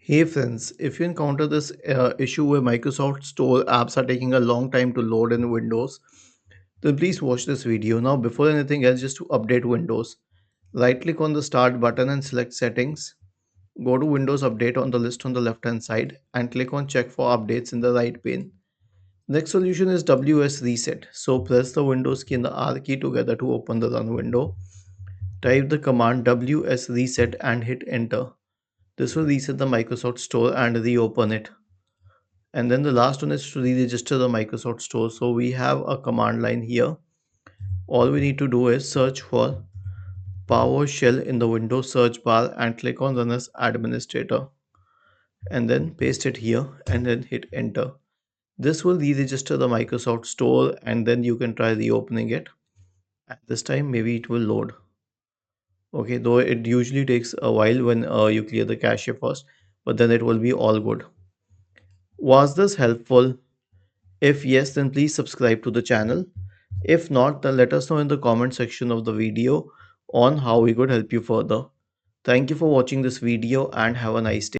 Hey friends, if you encounter this issue where Microsoft Store apps are taking a long time to load in Windows, then please watch this video. Now, before anything else, just to update Windows, right click on the Start button and select Settings. Go to Windows Update on the list on the left hand side and click on Check for Updates in the right pane. Next solution is WS Reset. So press the Windows key and the R key together to open the Run window. Type the command WS Reset and hit Enter. This will reset the Microsoft Store and reopen it. And then the last one is to re-register the Microsoft Store. So we have a command line here. All we need to do is search for PowerShell in the Windows search bar and click on Run as Administrator. And then paste it here and then hit Enter. This will re-register the Microsoft Store and then you can try reopening it. At this time, maybe it will load. Okay, though it usually takes a while when you clear the cache first, but then it will be all good. Was this helpful? If yes, then please subscribe to the channel. If not, then let us know in the comment section of the video on how we could help you further. Thank you for watching this video and have a nice day.